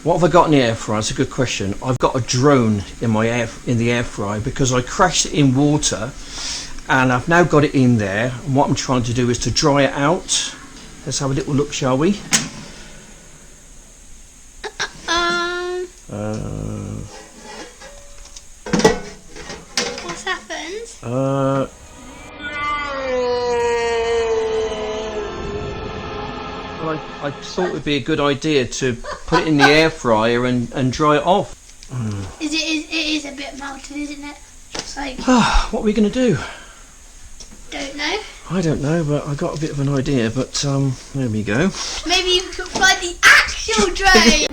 What have I got in the air fryer? It's a good question. I've got a drone in the air fryer because I crashed it in water, and I've now got it in there. And what I'm trying to do is to dry it out. Let's have a little look, shall we? What's happened? Well, I thought it would be a good idea to put it in the air fryer and dry it off. It is a bit melted, isn't it? Just like... What are we going to do? Don't know. I don't know, but I got a bit of an idea, but there we go. Maybe you could find the actual drone!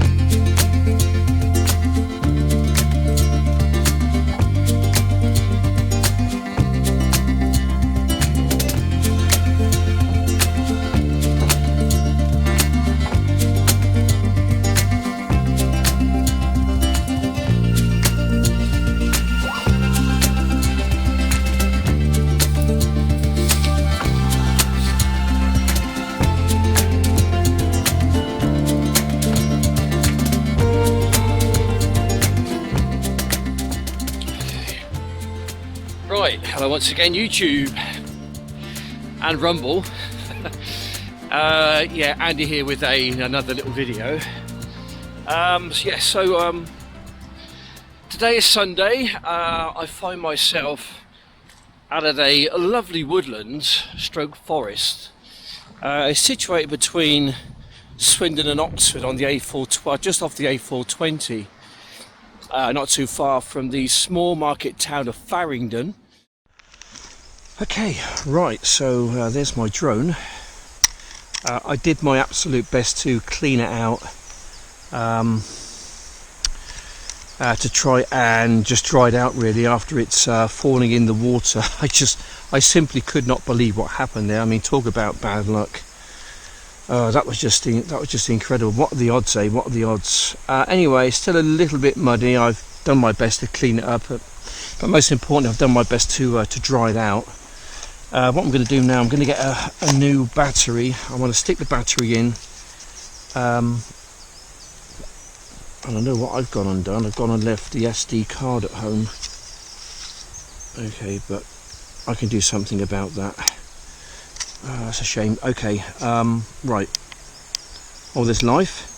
Right, hello once again YouTube and Rumble. Yeah, Andy here with another little video. Today is Sunday. I find myself out at a lovely woodland stroke forest. It's situated between Swindon and Oxford on the A412, just off the A420. Not too far from the small market town of Farringdon. Okay, right, so there's my drone. I did my absolute best to clean it out, to try and just dry it out really after it's falling in the water. I simply could not believe what happened there. I mean, talk about bad luck. That was just incredible. What are the odds, eh? What are the odds? Anyway, still a little bit muddy. I've done my best to clean it up, but most importantly, I've done my best to dry it out. What I'm going to do now, I'm going to get a new battery. I want to stick the battery in. I don't know what I've gone and done. I've gone and left the SD card at home. Okay, but I can do something about that. That's a shame. Okay, right. Oh, there's life.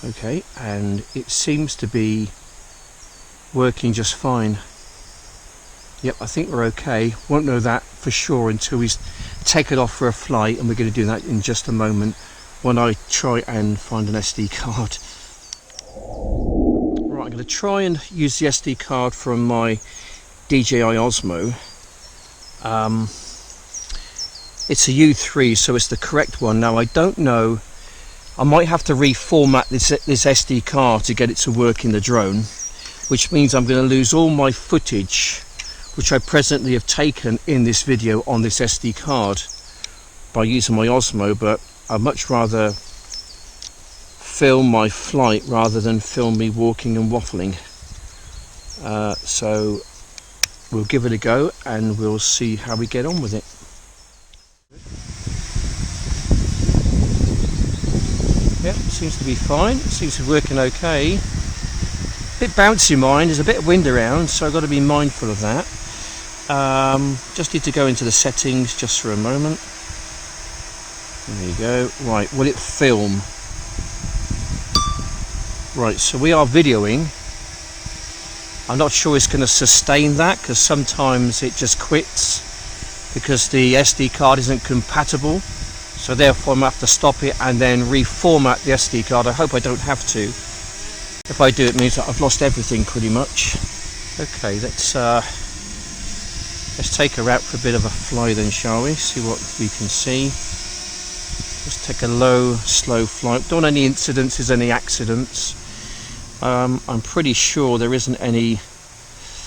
Okay, and it seems to be working just fine. Yep, I think we're okay. Won't know that for sure until we take it off for a flight, and we're going to do that in just a moment when I try and find an SD card. Right, I'm going to try and use the SD card from my DJI Osmo. It's a U3, so it's the correct one. Now I don't know, I might have to reformat this SD card to get it to work in the drone, which means I'm going to lose all my footage which I presently have taken in this video on this SD card by using my Osmo, but I'd much rather film my flight rather than film me walking and waffling. So we'll give it a go and we'll see how we get on with it. Yep, seems to be fine. It seems to be working okay. Bit bouncy mine, there's a bit of wind around, so I've got to be mindful of that. Just need to go into the settings just for a moment. There you go. Right, will it film? Right, so we are videoing. I'm not sure it's going to sustain that because sometimes it just quits because the SD card isn't compatible. So therefore I'm going to have to stop it and then reformat the SD card. I hope I don't have to. If I do, it means that I've lost everything pretty much. Okay, let's take her out for a bit of a fly then, shall we? See what we can see. Just take a low, slow flight. Don't want any incidences, any accidents. I'm pretty sure there isn't any...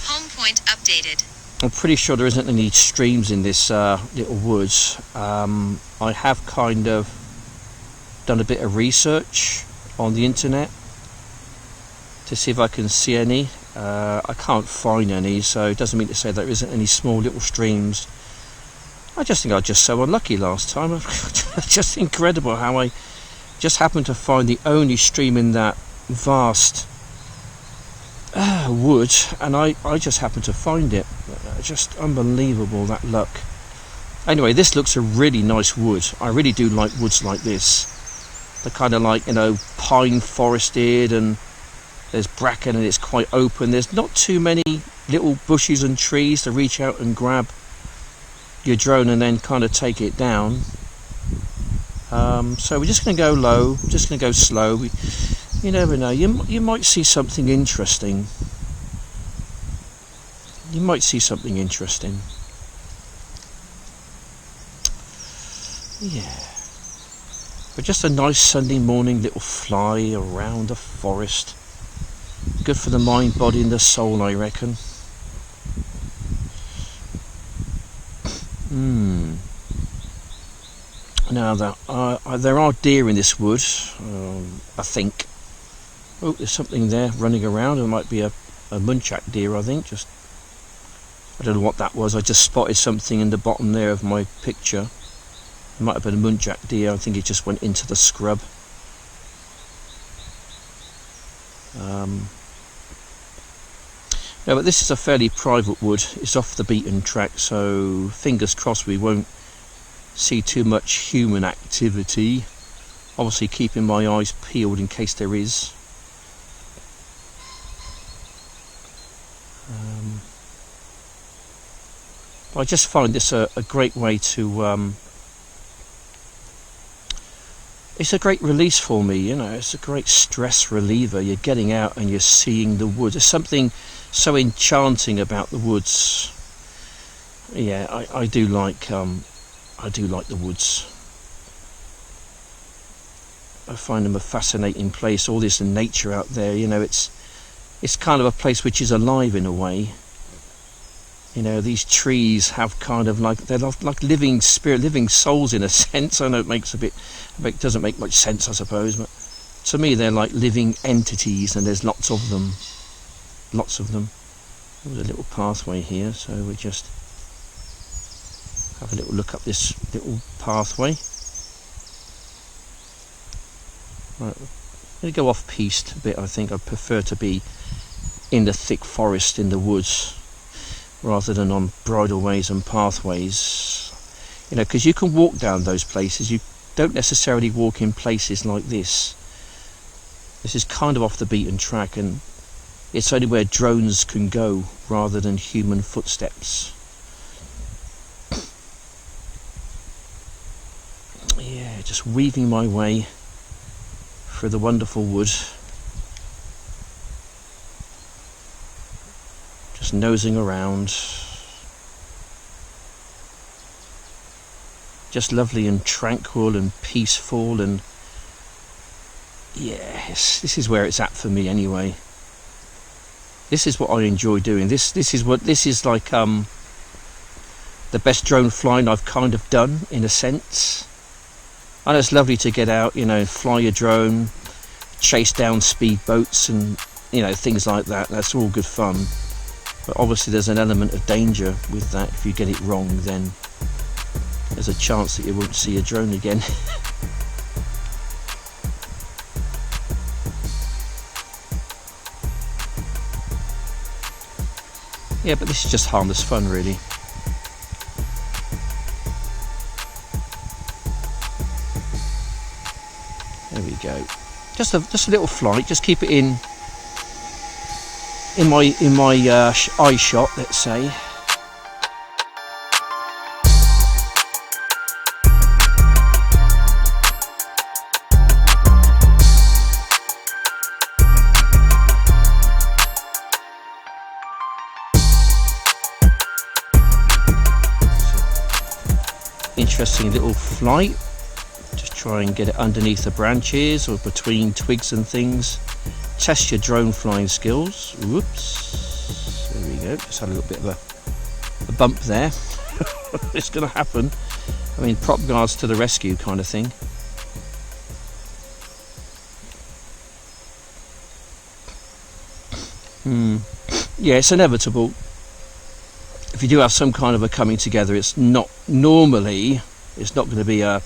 Home point updated. I'm pretty sure there isn't any streams in this little woods. I have kind of done a bit of research on the internet to see if I can see any. I can't find any, so it doesn't mean to say there isn't any small little streams I just think I was just so unlucky last time. Just incredible how I just happened to find the only stream in that vast wood, and I just happened to find it. Just unbelievable, that luck. Anyway, this looks a really nice wood. I really do like woods like this. They're kind of like, you know, pine forested, and there's bracken and it's quite open. There's not too many little bushes and trees to reach out and grab your drone and then kind of take it down. So we're just going to go low, just going to go slow. You never know, you might see something interesting. You might see something interesting. Yeah. But just a nice Sunday morning little fly around the forest. Good for the mind, body and the soul, I reckon. Now there are deer in this wood, I think. Oh, there's something there running around. It might be a muntjac deer, I think. I don't know what that was. I just spotted something in the bottom there of my picture. It might have been a muntjac deer. I think it just went into the scrub. No, but this is a fairly private wood. It's off the beaten track, so fingers crossed we won't see too much human activity. Obviously keeping my eyes peeled in case there is. I just find this a great way to it's a great release for me, you know. It's a great stress reliever. You're getting out and you're seeing the woods. There's something so enchanting about the woods. Yeah, I do like the woods. I find them a fascinating place. All this nature out there, you know, it's kind of a place which is alive in a way. You know, these trees have kind of like, they're like living spirit, living souls in a sense. I know it doesn't make much sense, I suppose, but to me they're like living entities, and there's lots of them. There's a little pathway here, so we just have a little look up this little pathway. Right, I'm going to go off-piste a bit. I think I prefer to be in the thick forest, in the woods, rather than on bridleways and pathways. You know, because you can walk down those places. You don't necessarily walk in places like this. This is kind of off the beaten track, and it's only where drones can go rather than human footsteps. Yeah, just weaving my way through the wonderful wood. Just nosing around. Just lovely and tranquil and peaceful, and yes, this is where it's at for me anyway. This is what I enjoy doing. This is like the best drone flying I've kind of done, in a sense. And it's lovely to get out, you know, fly your drone, chase down speedboats and, you know, things like that. That's all good fun. But obviously there's an element of danger with that. If you get it wrong, then there's a chance that you won't see a drone again. Yeah, but this is just harmless fun, really. There we go. Just a little flight. Just keep it in my eye shot, let's say. Interesting little flight. Just try and get it underneath the branches or between twigs and things. Test your drone flying skills. Whoops. There we go. Just had a little bit of a bump there. It's going to happen. I mean, prop guards to the rescue kind of thing. Yeah, it's inevitable. if you do have some kind of a coming together, it's not normally, it's not going to be a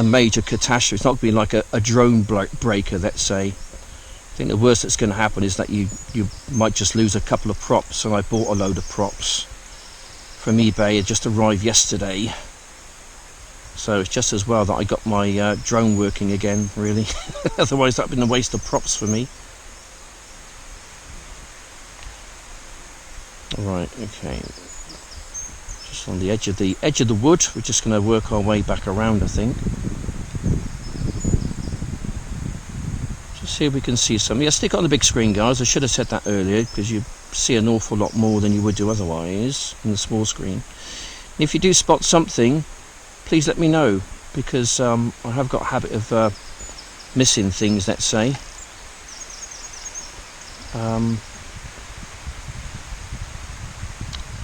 major catastrophe. It's not going to be like a drone breaker, let's say. I think the worst that's going to happen is that you might just lose a couple of props, and I bought a load of props from eBay. It just arrived yesterday, so it's just as well that I got my drone working again, really. Otherwise that would have been a waste of props for me. Right, okay, just on the edge of the wood. We're just going to work our way back around, I think. Just see if we can see something. Yeah, stick it on the big screen, guys. I should have said that earlier, because you see an awful lot more than you would do otherwise in the small screen. And if you do spot something, please let me know, because I have got a habit of missing things, let's say.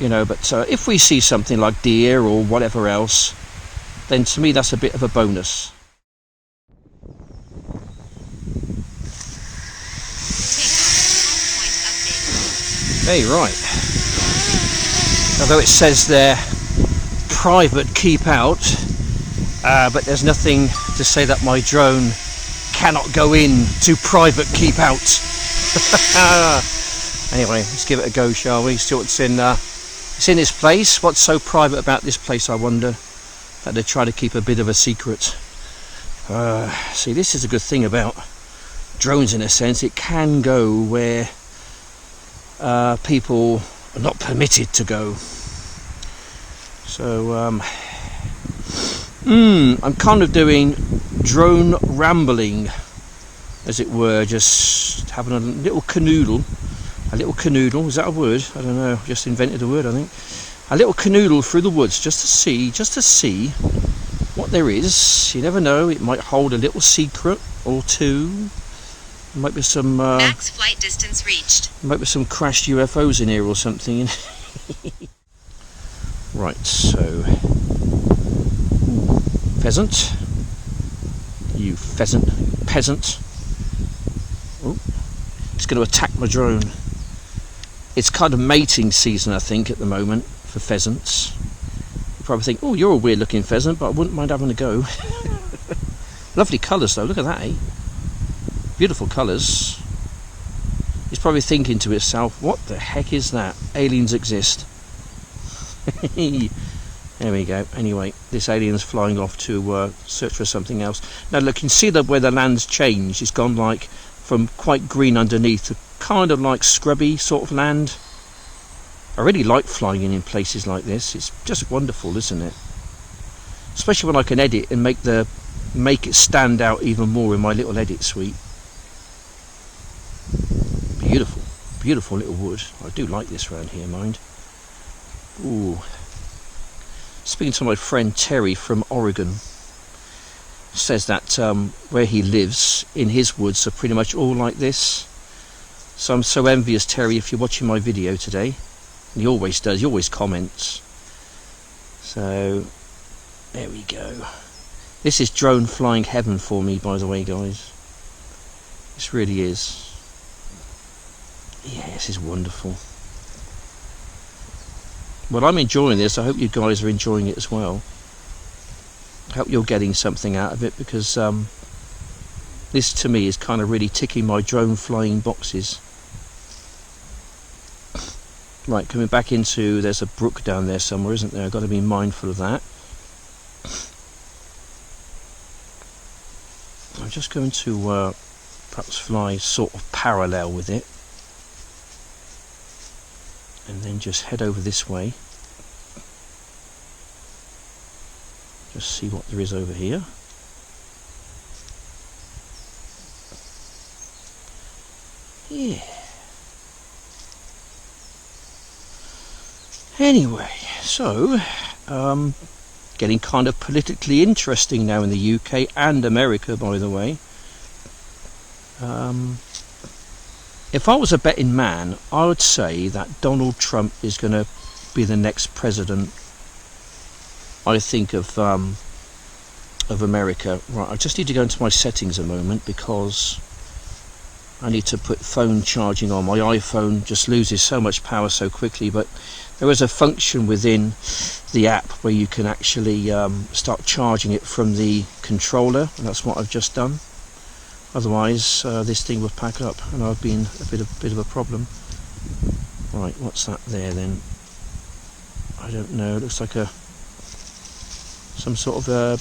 You know, but if we see something like deer or whatever else, then to me that's a bit of a bonus. Hey, right. Although it says there private keep out, but there's nothing to say that my drone cannot go in to private keep out. Anyway, let's give it a go, shall we? See what's in. It's in this place. What's so private about this place, I wonder, that they try to keep a bit of a secret. See, this is a good thing about drones in a sense. It can go where people are not permitted to go. So I'm kind of doing drone rambling, as it were, just having a little canoodle. A little canoodle, is that a word? I don't know, just invented a word, I think. A little canoodle through the woods, just to see what there is. You never know, it might hold a little secret or two. There might be some Max flight distance reached. might be some crashed UFOs in here or something. Right, so pheasant. You pheasant, peasant. Oh, it's going to attack my drone. It's kind of mating season, I think, at the moment for pheasants. You probably think, oh, you're a weird looking pheasant, but I wouldn't mind having a go. Lovely colours though, look at that, eh? Beautiful colours. It's probably thinking to itself, what the heck is that? Aliens exist. There we go. Anyway, this alien's flying off to search for something else. Now look, you can see that where the land's changed. It's gone like from quite green underneath to kind of like scrubby sort of land. I really like flying in places like this. It's just wonderful, isn't it? Especially when I can edit and make it stand out even more in my little edit suite. Beautiful, beautiful little wood. I do like this round here, mind. Ooh. Speaking to my friend Terry from Oregon, says that where he lives in his woods are pretty much all like this. So I'm so envious, Terry, if you're watching my video today. And he always does, he always comments. So there we go. This is drone flying heaven for me, by the way, guys. This really is. Yeah, this is wonderful. Well, I'm enjoying this. I hope you guys are enjoying it as well. I hope you're getting something out of it, because this to me is kind of really ticking my drone flying boxes. Right, coming back into, there's a brook down there somewhere, isn't there? I've got to be mindful of that. I'm just going to perhaps fly sort of parallel with it, and then just head over this way. Just see what there is over here. Yeah. Anyway, so getting kind of politically interesting now in the UK and America, by the way. If I was a betting man, I would say that Donald Trump is going to be the next president, I think, of America. Right, I just need to go into my settings a moment, because I need to put phone charging on. My iPhone just loses so much power so quickly, but there is a function within the app where you can actually start charging it from the controller, and that's what I've just done. Otherwise this thing would pack up and I've been a bit of a problem. Right, what's that there then? I don't know, it looks like some sort of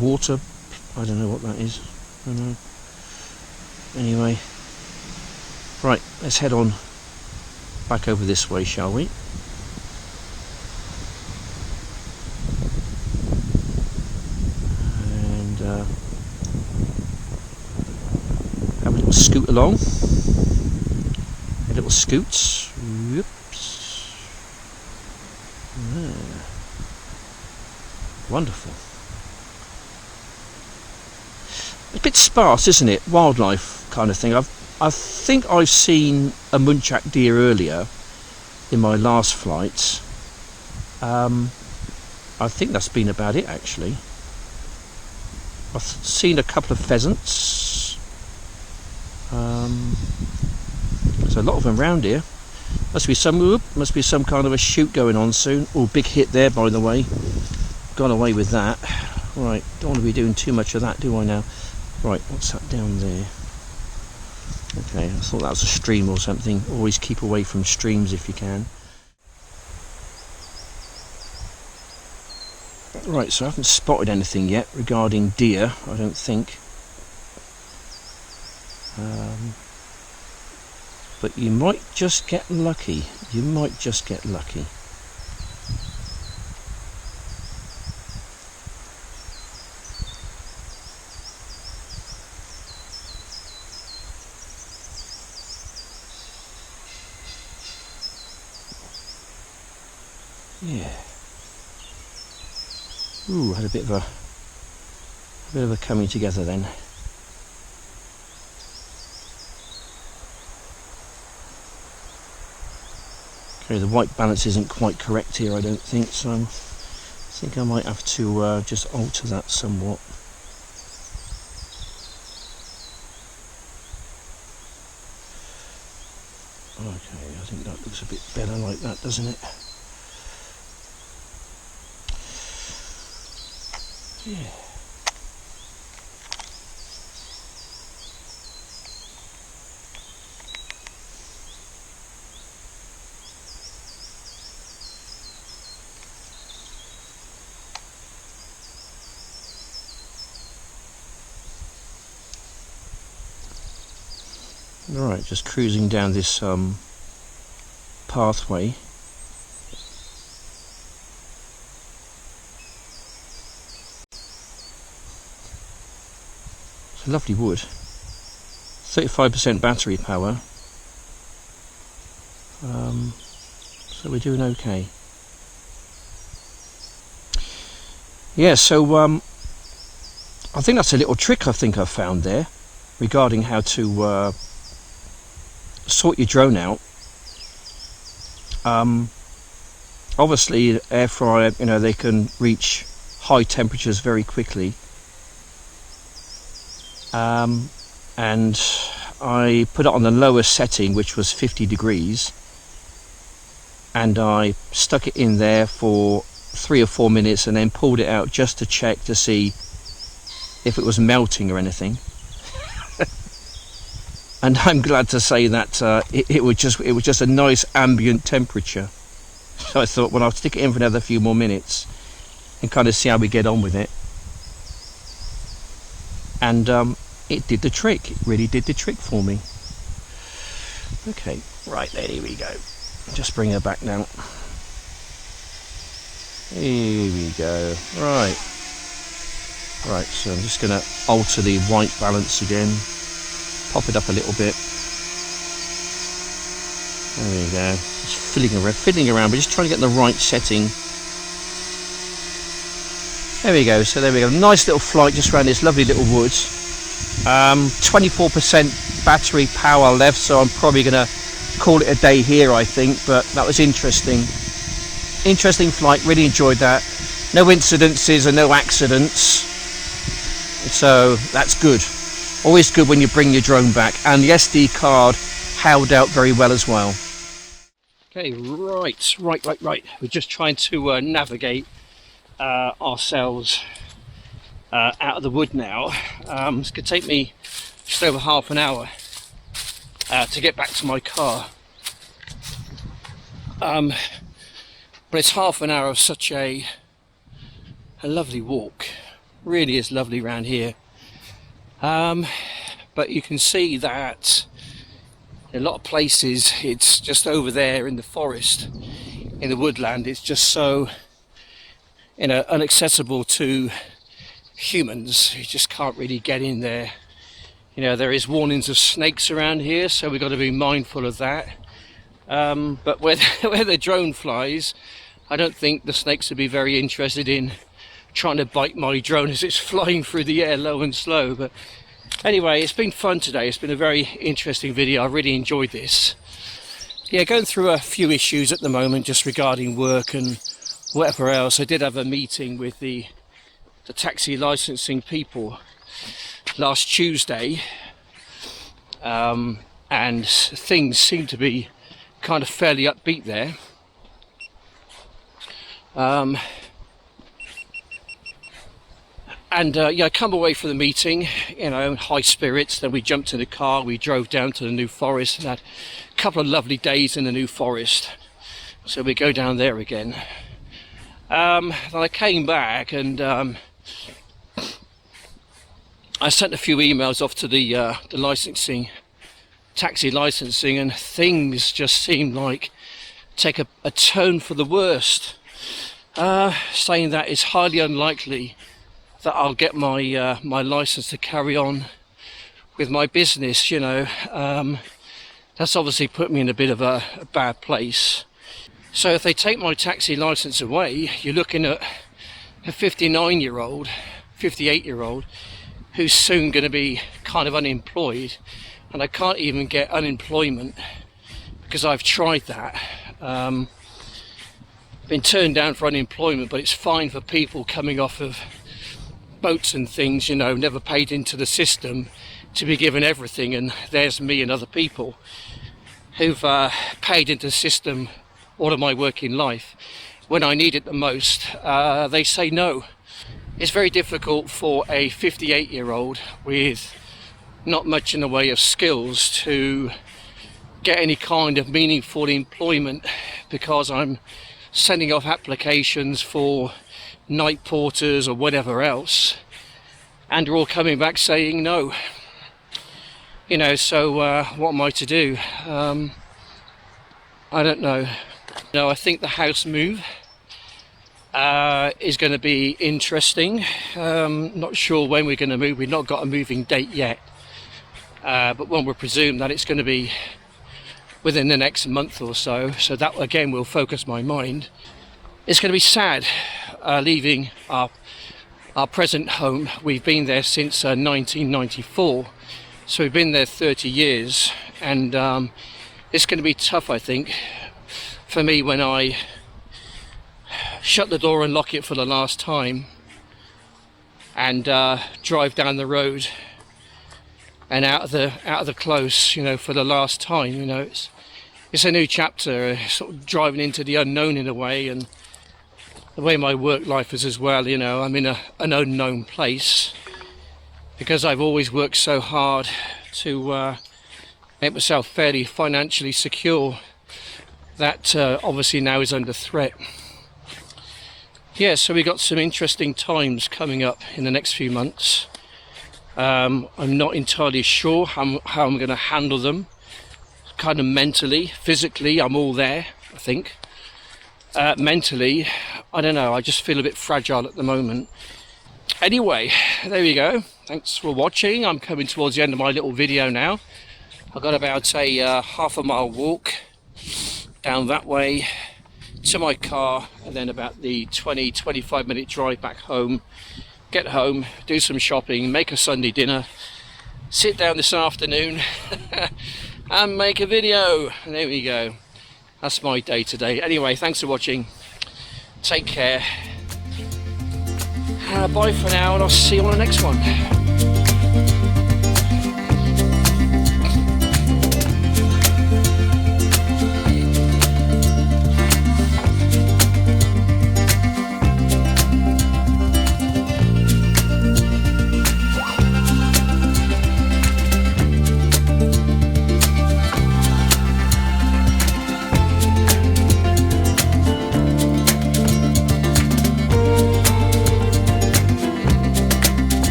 water, I don't know what that is. I don't know. Anyway, right, let's head on back over this way, shall we? And have a little scoot along. A little scoots. Whoops. Ah. Wonderful. A bit sparse, isn't it? Wildlife kind of thing. I think I've seen a muntjac deer earlier in my last flight. I think that's been about it actually. I've seen a couple of pheasants. There's a lot of them around here. Must be some kind of a shoot going on soon. Oh, big hit there, by the way. Gone away with that. Right, don't want to be doing too much of that, do I now? Right, what's that down there? Okay, I thought that was a stream or something. Always keep away from streams if you can. Right, so I haven't spotted anything yet regarding deer, I don't think. But you might just get lucky. You might just get lucky. Yeah. Ooh, had a bit of a coming together then. Okay, the white balance isn't quite correct here, I don't think, so I think I might have to just alter that somewhat. Okay, I think that looks a bit better like that, doesn't it? Yeah. Alright, just cruising down this pathway. It's a lovely wood. 35% battery power. So we're doing okay. Yeah, so I think that's a little trick I think I've found there regarding how to sort your drone out. Obviously air fryer, you know, they can reach high temperatures very quickly, and I put it on the lowest setting, which was 50 degrees, and I stuck it in there for 3 or 4 minutes and then pulled it out just to check to see if it was melting or anything. And I'm glad to say that it was just a nice ambient temperature. So I thought, well, I'll stick it in for another few more minutes and kind of see how we get on with it. And it did the trick. It really did the trick for me. Okay, right then, here we go. Just bring her back now. Here we go. Right. Right, so I'm just going to alter the white balance again. Pop it up a little bit. There we go. Just fiddling around, but just trying to get the right setting. There we go. So there we go. Nice little flight just around this lovely little woods. 24% battery power left, so I'm probably going to call it a day here, I think. But that was interesting. Interesting flight. Really enjoyed that. No incidences and no accidents. So that's good. Always good when you bring your drone back, and the SD card held out very well as well. Okay, right. We're just trying to navigate ourselves out of the wood now. It's going to take me just over half an hour to get back to my car. But it's half an hour of such a lovely walk. Really is lovely around here. But you can see that in a lot of places it's just over there in the forest, in the woodland, it's just so inaccessible to humans. You just can't really get in there. There is warnings of snakes around here, so we've got to be mindful of that. But where the drone flies, I don't think the snakes would be very interested in trying to bite my drone as it's flying through the air low and slow. But anyway, it's been fun today. It's been a very interesting video. I really enjoyed this. Yeah, going through a few issues at the moment just regarding work and whatever else. I did have a meeting with the taxi licensing people last Tuesday, and things seem to be kind of fairly upbeat there. I come away from the meeting, high spirits. Then we jumped in the car, we drove down to the New Forest and had a couple of lovely days in the New Forest. So we go down there again. Then I came back and I sent a few emails off to the licensing, taxi licensing, and things just seemed like take a turn for the worst. Saying that it's highly unlikely that I'll get my my license to carry on with my business. That's obviously put me in a bit of a bad place. So if they take my taxi license away, you're looking at a 59-year-old, 58-year-old who's soon going to be kind of unemployed, and I can't even get unemployment because I've tried that. Been turned down for unemployment, but it's fine for people coming off of boats and things, never paid into the system, to be given everything. And there's me and other people who've paid into the system all of my working life. When I need it the most, they say no. It's very difficult for a 58-year-old with not much in the way of skills to get any kind of meaningful employment, because I'm sending off applications for night porters or whatever else, and they're all coming back saying no. So what am I to do? I don't know. I think the house move is going to be interesting. Not sure when we're going to move. We've not got a moving date yet, but one would presume that it's going to be within the next month or so. So that again will focus my mind. It's going to be sad leaving our present home. We've been there since 1994, so we've been there 30 years, and it's going to be tough, I think, for me when I shut the door and lock it for the last time and drive down the road and out of the close, for the last time. It's a new chapter, sort of driving into the unknown in a way, and the way my work life is as well. I'm in an unknown place because I've always worked so hard to make myself fairly financially secure. That obviously now is under threat. Yeah, so we've got some interesting times coming up in the next few months. I'm not entirely sure how I'm going to handle them, kind of mentally. Physically, I'm all there, I think. Mentally, I don't know, I just feel a bit fragile at the moment. Anyway, there we go. Thanks for watching. I'm coming towards the end of my little video now. I've got about a half a mile walk down that way to my car, and then about the 20-25 minute drive back home. Get home, do some shopping, make a Sunday dinner, sit down this afternoon and make a video. And there we go. That's my day today. Anyway, thanks for watching. Take care. Bye for now, and I'll see you on the next one.